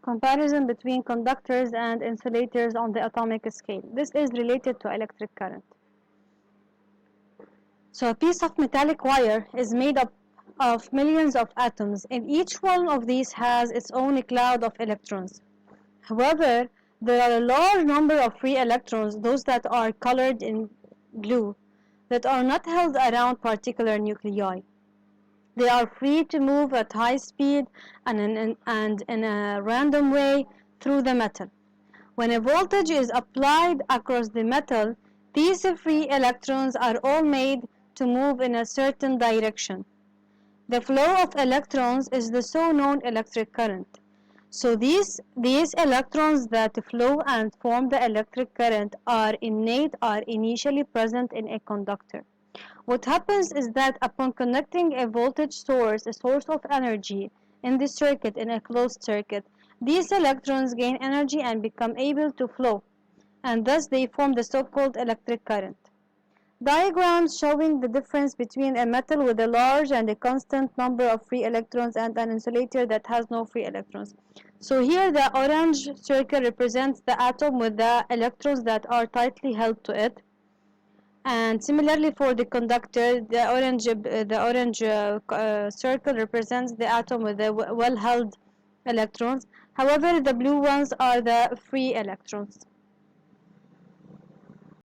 Comparison between conductors and insulators on the atomic scale. This is related to electric current. So a piece of metallic wire is made up of millions of atoms, and each one of these has its own cloud of electrons. However, there are a large number of free electrons, those that are colored in blue, that are not held around particular nuclei. They are free to move at high speed and in a random way through the metal. When a voltage is applied across the metal, these free electrons are all made to move in a certain direction. The flow of electrons is the so-known electric current. So these electrons that flow and form the electric current are initially present in a conductor. What happens is that upon connecting a voltage source, a source of energy, in the circuit, in a closed circuit, these electrons gain energy and become able to flow, and thus they form the so-called electric current. Diagrams showing the difference between a metal with a large and a constant number of free electrons and an insulator that has no free electrons. So here the orange circle represents the atom with the electrons that are tightly held to it. And similarly for the conductor, the orange circle represents the atom with the well-held electrons. However, the blue ones are the free electrons.